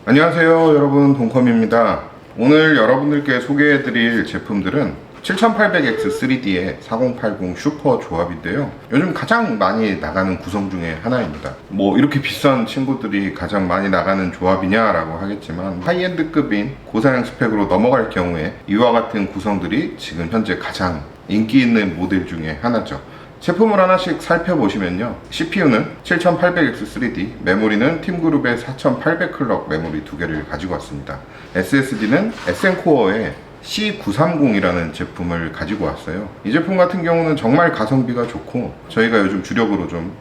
안녕하세요 여러분, 동컴입니다. 오늘 여러분들께 소개해드릴 제품들은 7800X 3D의 4080 슈퍼 조합인데요, 요즘 가장 많이 나가는 구성 중에 하나입니다. 뭐 이렇게 비싼 친구들이 가장 많이 나가는 조합이냐 라고 하겠지만, 하이엔드급인 고사양 스펙으로 넘어갈 경우에 이와 같은 구성들이 지금 현재 가장 인기 있는 모델 중에 하나죠. 제품을 하나씩 살펴보시면요, CPU는 7800X 3D, 메모리는 팀그룹의 4800 클럭 메모리 두 개를 가지고 왔습니다. SSD는 SN코어의 C930이라는 제품을 가지고 왔어요. 이 제품 같은 경우는 정말 가성비가 좋고 저희가 요즘 주력으로 좀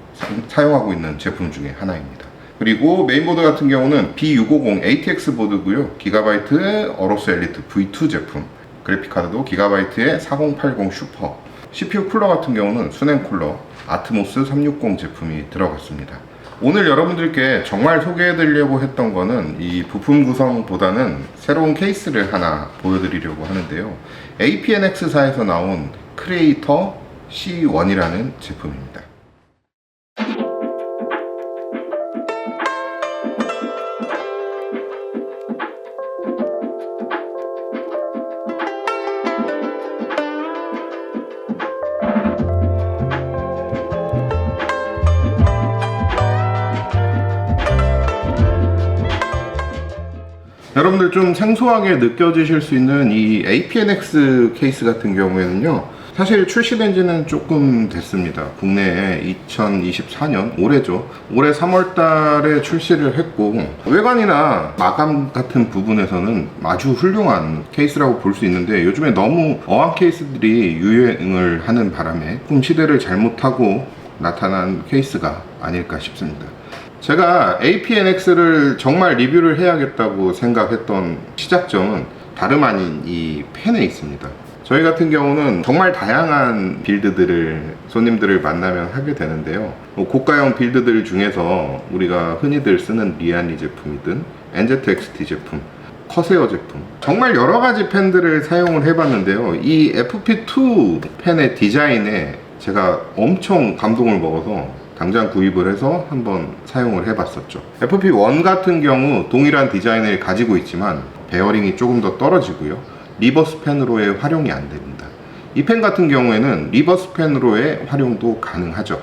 사용하고 있는 제품 중에 하나입니다. 그리고 메인보드 같은 경우는 B650 ATX 보드고요, 기가바이트 어로스 엘리트 V2 제품, 그래픽카드도 기가바이트의 4080 슈퍼, CPU 쿨러 같은 경우는 수냉 쿨러 아트모스 360 제품이 들어갔습니다. 오늘 여러분들께 정말 소개해드리려고 했던 거는 이 부품 구성보다는 새로운 케이스를 하나 보여드리려고 하는데요, APNX사에서 나온 크리에이터 C1이라는 제품입니다. 여러분들 좀 생소하게 느껴지실 수 있는 이 APNX 케이스 같은 경우에는요, 사실 출시된 지는 조금 됐습니다. 국내에 2024년 올해죠. 올해 3월 달에 출시를 했고, 외관이나 마감 같은 부분에서는 아주 훌륭한 케이스라고 볼 수 있는데, 요즘에 너무 어한 케이스들이 유행을 하는 바람에 조금 시대를 잘못하고 나타난 케이스가 아닐까 싶습니다. 제가 APNX를 정말 리뷰를 해야겠다고 생각했던 시작점은 다름 아닌 이 펜에 있습니다. 저희 같은 경우는 정말 다양한 빌드들을 손님들을 만나면 하게 되는데요, 고가형 빌드들 중에서 우리가 흔히들 쓰는 리안리 제품이든 NZXT 제품, 커세어 제품, 정말 여러가지 펜들을 사용을 해봤는데요, 이 FP2 펜의 디자인에 제가 엄청 감동을 먹어서 당장 구입을 해서 한번 사용을 해봤었죠. FP1 같은 경우 동일한 디자인을 가지고 있지만 베어링이 조금 더 떨어지고요, 리버스 펜으로의 활용이 안 됩니다. 이 펜 같은 경우에는 리버스 펜으로의 활용도 가능하죠.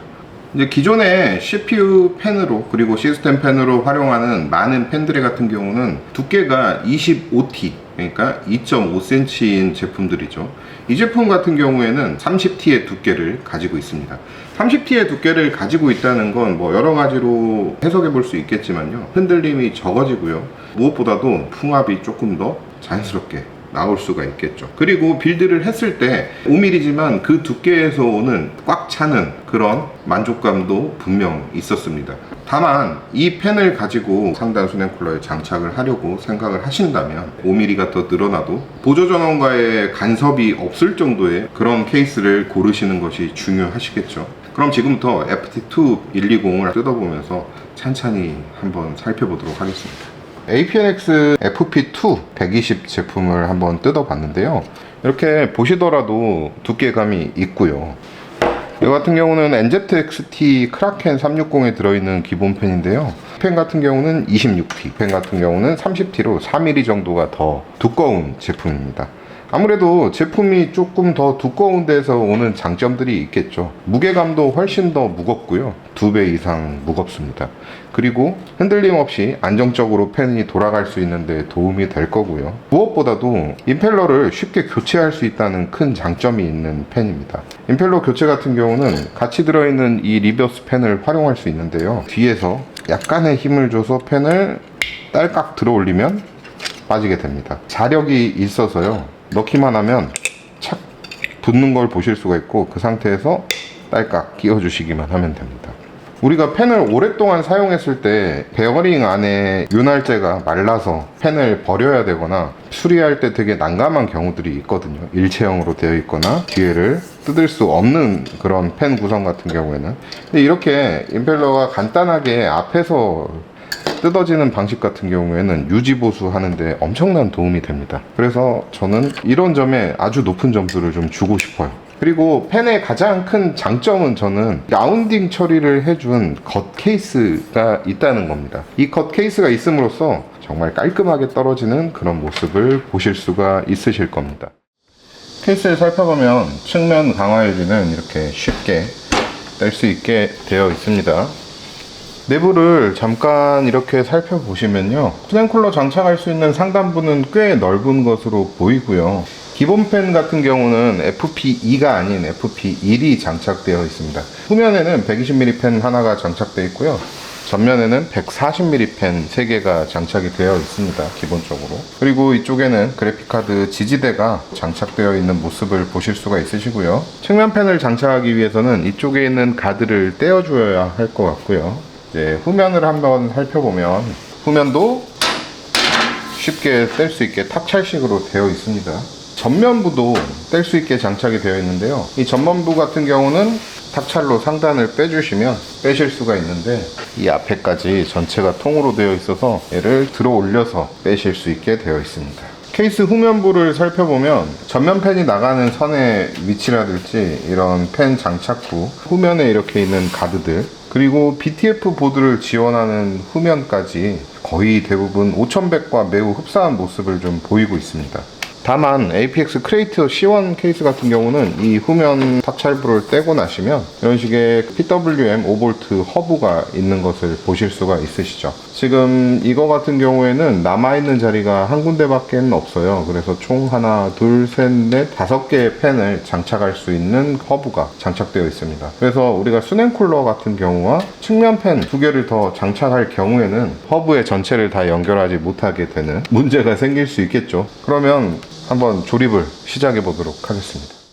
이제 기존의 CPU 펜으로 그리고 시스템 펜으로 활용하는 많은 펜들 같은 경우는 두께가 25T, 그러니까 2.5cm인 제품들이죠. 이 제품 같은 경우에는 30T의 두께를 가지고 있습니다. 30T의 두께를 가지고 있다는 건 뭐 여러 가지로 해석해 볼 수 있겠지만요, 흔들림이 적어지고요, 무엇보다도 풍압이 조금 더 자연스럽게 나올 수가 있겠죠. 그리고 빌드를 했을 때 5mm지만 그 두께에서 오는 꽉 차는 그런 만족감도 분명 있었습니다. 다만 이 펜을 가지고 상단 수냉 쿨러에 장착을 하려고 생각을 하신다면 5mm가 더 늘어나도 보조 전원과의 간섭이 없을 정도의 그런 케이스를 고르시는 것이 중요하시겠죠. 그럼 지금부터 FT2 120을 뜯어보면서 찬찬히 한번 살펴보도록 하겠습니다. APNX FP2 120 제품을 한번 뜯어봤는데요, 이렇게 보시더라도 두께감이 있고요. 이 같은 경우는 NZXT 크라켄 360에 들어있는 기본 펜인데요, 펜 같은 경우는 26T, 펜 같은 경우는 30T로 4mm 정도가 더 두꺼운 제품입니다. 아무래도 제품이 조금 더 두꺼운 데서 오는 장점들이 있겠죠. 무게감도 훨씬 더 무겁고요, 2배 이상 무겁습니다. 그리고 흔들림 없이 안정적으로 펜이 돌아갈 수 있는 데 도움이 될 거고요, 무엇보다도 임펠러를 쉽게 교체할 수 있다는 큰 장점이 있는 펜입니다. 임펠러 교체 같은 경우는 같이 들어있는 이 리버스 펜을 활용할 수 있는데요, 뒤에서 약간의 힘을 줘서 펜을 딸깍 들어 올리면 빠지게 됩니다. 자력이 있어서요, 넣기만 하면 착 붙는 걸 보실 수가 있고, 그 상태에서 딸깍 끼워 주시기만 하면 됩니다. 우리가 펜을 오랫동안 사용했을 때 베어링 안에 윤활제가 말라서 펜을 버려야 되거나 수리할 때 되게 난감한 경우들이 있거든요. 일체형으로 되어 있거나 뒤에를 뜯을 수 없는 그런 펜 구성 같은 경우에는. 근데 이렇게 임펠러가 간단하게 앞에서 뜯어지는 방식 같은 경우에는 유지보수 하는데 엄청난 도움이 됩니다. 그래서 저는 이런 점에 아주 높은 점수를 좀 주고 싶어요. 그리고 펜의 가장 큰 장점은 저는 라운딩 처리를 해준 겉 케이스가 있다는 겁니다. 이 겉 케이스가 있음으로써 정말 깔끔하게 떨어지는 그런 모습을 보실 수가 있으실 겁니다. 케이스를 살펴보면 측면 강화 유리는 이렇게 쉽게 뗄 수 있게 되어 있습니다. 내부를 잠깐 이렇게 살펴보시면요, 수냉쿨러 장착할 수 있는 상단부는 꽤 넓은 것으로 보이고요. 기본 펜 같은 경우는 FP2가 아닌 FP1이 장착되어 있습니다. 후면에는 120mm 펜 하나가 장착되어 있고요, 전면에는 140mm 펜 3개가 장착이 되어 있습니다, 기본적으로. 그리고 이쪽에는 그래픽카드 지지대가 장착되어 있는 모습을 보실 수가 있으시고요. 측면 펜을 장착하기 위해서는 이쪽에 있는 가드를 떼어줘야 할 것 같고요. 이제 후면을 한번 살펴보면 후면도 쉽게 뗄 수 있게 탑찰식으로 되어 있습니다. 전면부도 뗄 수 있게 장착이 되어 있는데요, 이 전면부 같은 경우는 탑찰로 상단을 빼주시면 빼실 수가 있는데, 이 앞에까지 전체가 통으로 되어 있어서 얘를 들어 올려서 빼실 수 있게 되어 있습니다. 케이스 후면부를 살펴보면 전면 펜이 나가는 선의 위치라든지 이런 펜 장착부, 후면에 이렇게 있는 가드들, 그리고 BTF 보드를 지원하는 후면까지 거의 대부분 5100과 매우 흡사한 모습을 좀 보이고 있습니다. 다만 APX 크리에이터 C1 케이스 같은 경우는 이 후면 탑찰부를 떼고 나시면 이런 식의 PWM 5V 허브가 있는 것을 보실 수가 있으시죠. 지금 이거 같은 경우에는 남아있는 자리가 한 군데밖에 없어요. 그래서 총 하나, 둘, 셋, 넷, 5개의 펜을 장착할 수 있는 허브가 장착되어 있습니다. 그래서 우리가 수냉쿨러 같은 경우와 측면 펜 2개를 더 장착할 경우에는 허브의 전체를 다 연결하지 못하게 되는 문제가 생길 수 있겠죠. 그러면 한번 조립을 시작해 보도록 하겠습니다.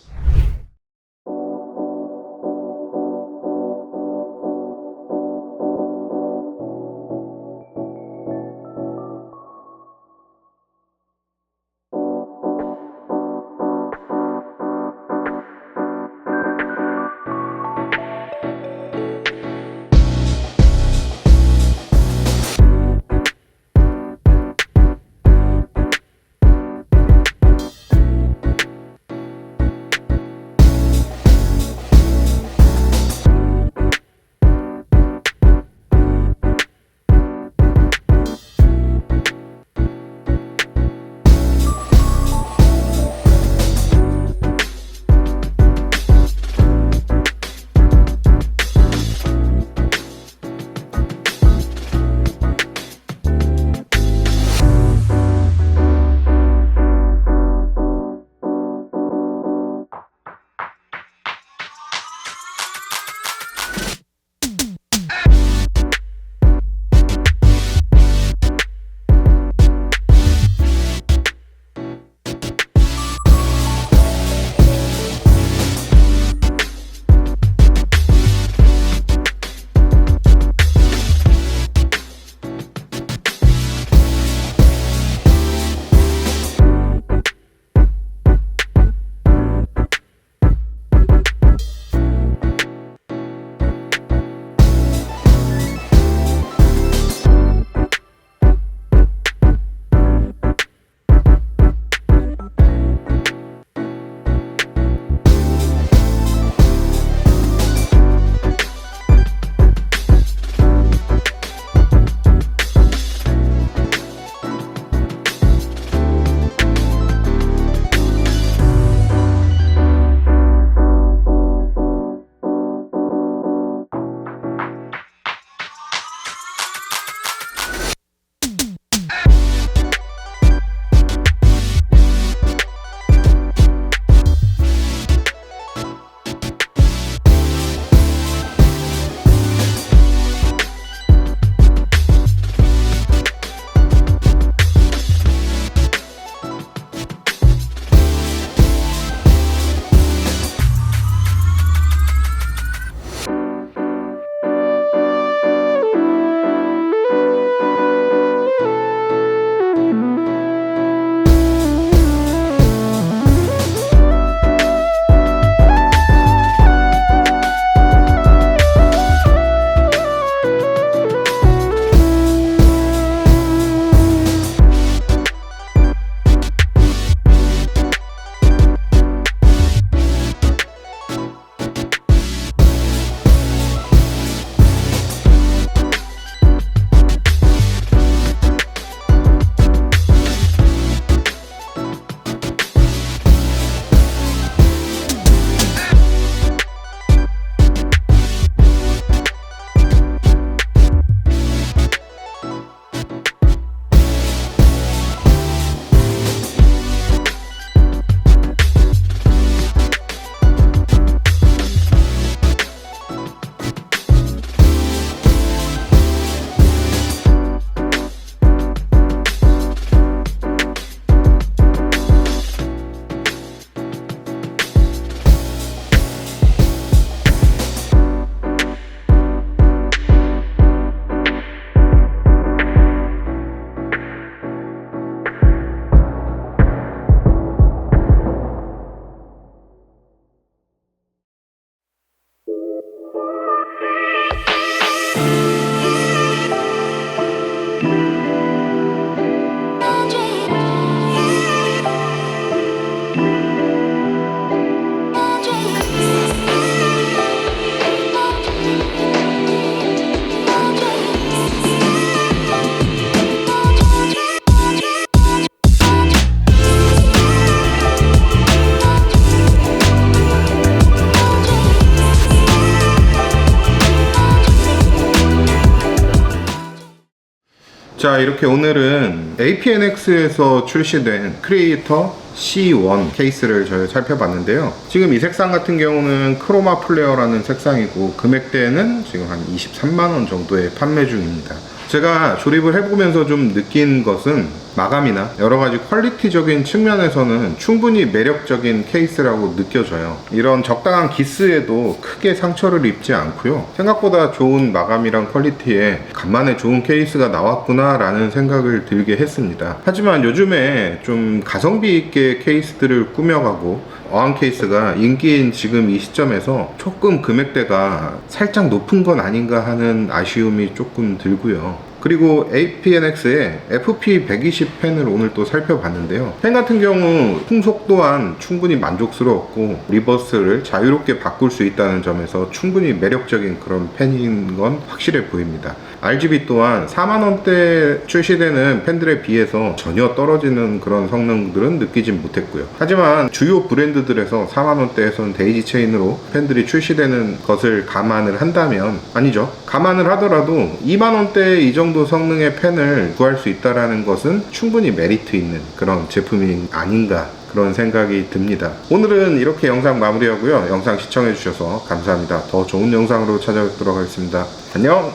자, 이렇게 오늘은 APNX에서 출시된 크리에이터 C1 케이스를 저희 살펴봤는데요. 지금 이 색상 같은 경우는 크로마 플레어라는 색상이고 금액대는 지금 한 23만원 정도에 판매 중입니다. 제가 조립을 해보면서 좀 느낀 것은 마감이나 여러가지 퀄리티적인 측면에서는 충분히 매력적인 케이스라고 느껴져요. 이런 적당한 기스에도 크게 상처를 입지 않고요. 생각보다 좋은 마감이랑 퀄리티에 간만에 좋은 케이스가 나왔구나 라는 생각을 들게 했습니다. 하지만 요즘에 좀 가성비 있게 케이스들을 꾸며가고 어항 케이스가 인기인 지금 이 시점에서 조금 금액대가 살짝 높은 건 아닌가 하는 아쉬움이 조금 들고요. 그리고 APNX의 FP120 펜을 오늘 또 살펴봤는데요. 펜 같은 경우 풍속 또한 충분히 만족스러웠고 리버스를 자유롭게 바꿀 수 있다는 점에서 충분히 매력적인 그런 펜인 건 확실해 보입니다. RGB 또한 4만원대 출시되는 펜들에 비해서 전혀 떨어지는 그런 성능들은 느끼진 못했고요. 하지만 주요 브랜드들에서 4만원대에서는 데이지 체인으로 펜들이 출시되는 것을 감안을 한다면, 아니죠, 감안을 하더라도 2만원대 이 정도 성능의 펜을 구할 수 있다는 것은 충분히 메리트 있는 그런 제품이 아닌가, 그런 생각이 듭니다. 오늘은 이렇게 영상 마무리하고요. 영상 시청해주셔서 감사합니다. 더 좋은 영상으로 찾아뵙도록 하겠습니다. 안녕!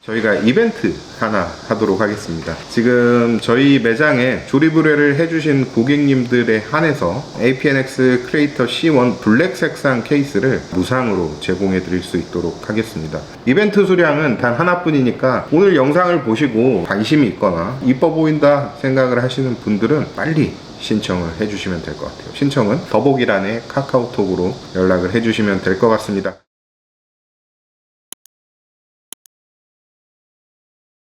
저희가 이벤트 하나 하도록 하겠습니다. 지금 저희 매장에 조립 의뢰를 해주신 고객님들에 한해서 APNX 크리에이터 C1 블랙 색상 케이스를 무상으로 제공해 드릴 수 있도록 하겠습니다. 이벤트 수량은 단 하나뿐이니까 오늘 영상을 보시고 관심이 있거나 이뻐 보인다 생각을 하시는 분들은 빨리 신청을 해주시면 될 것 같아요. 신청은 더보기란에 카카오톡으로 연락을 해주시면 될 것 같습니다.